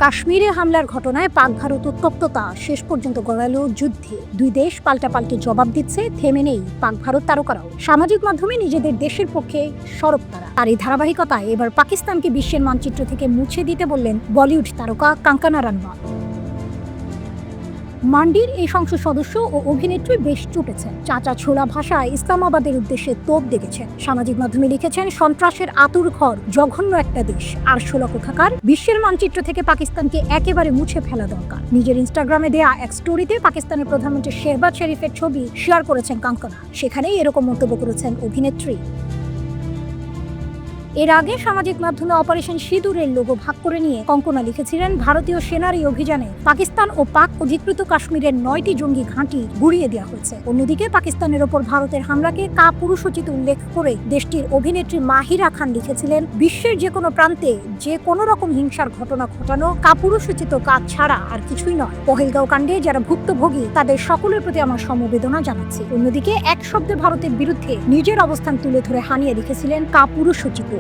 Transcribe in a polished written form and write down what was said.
কাশ্মীরে হামলার ঘটনায় পাক ভারত উত্তপ্ততা শেষ পর্যন্ত গড়ালো যুদ্ধে। দুই দেশ পাল্টাপাল্টি জবাব দিচ্ছে, থেমে নেই পাক ভারত তারকারাও। সামাজিক মাধ্যমে নিজেদের দেশের পক্ষে সরব তারা। আর এই ধারাবাহিকতায় এবার পাকিস্তানকে বিশ্বের মানচিত্র থেকে মুছে দিতে বললেন বলিউড তারকা কাঙ্গনা রানাওয়াত। মান্ডির এই সংসদ সদস্য ও অভিনেত্রী বেশ চুটেছেন। চাচা ছোলা ভাষায় ইসলামাবাদের উদ্দেশ্যে তোপ দেখেছেন। সামাজিক মাধ্যমে লিখেছেন, সন্ত্রাসের আতুর ঘর, জঘন্য একটা দেশ, আর ষোলা কোথাকার, বিশ্বের মানচিত্র থেকে পাকিস্তানকে একেবারে মুছে ফেলা দরকার। নিজের ইনস্টাগ্রামে দেয়া এক স্টোরিতে পাকিস্তানের প্রধানমন্ত্রী শেহবাজ শরীফের ছবি শেয়ার করেছেন কাঙ্গনা। সেখানেই এরকম মন্তব্য করেছেন অভিনেত্রী। এর আগে সামাজিক মাধ্যমে অপারেশন সিঁদুরের লোগো ভাগ করে নিয়ে কঙ্কনা লিখেছিলেন, ভারতীয় সেনার এই অভিযানে পাকিস্তান ও পাক অধিকৃত কাশ্মীরের 9টি জঙ্গি ঘাঁটি গুড়িয়ে দেওয়া হয়েছে। অন্যদিকে পাকিস্তানের ওপর ভারতের হামলাকে কাপুরুষোচিত উল্লেখ করে দেশটির অভিনেত্রী মাহিরা খান লিখেছিলেন, বিশ্বের যে কোনো প্রান্তে যে কোনো রকম হিংসার ঘটনা ঘটানো কাপুরুষোচিত কাজ ছাড়া আর কিছুই নয়। পহেলগাঁও কাণ্ডে যারা ভুক্তভোগী তাদের সকলের প্রতি আমার সমবেদনা জানাচ্ছি। অন্যদিকে এক শব্দে ভারতের বিরুদ্ধে নিজের অবস্থান তুলে ধরে হানিয়ে লিখেছিলেন, কাপুরুষোচিত।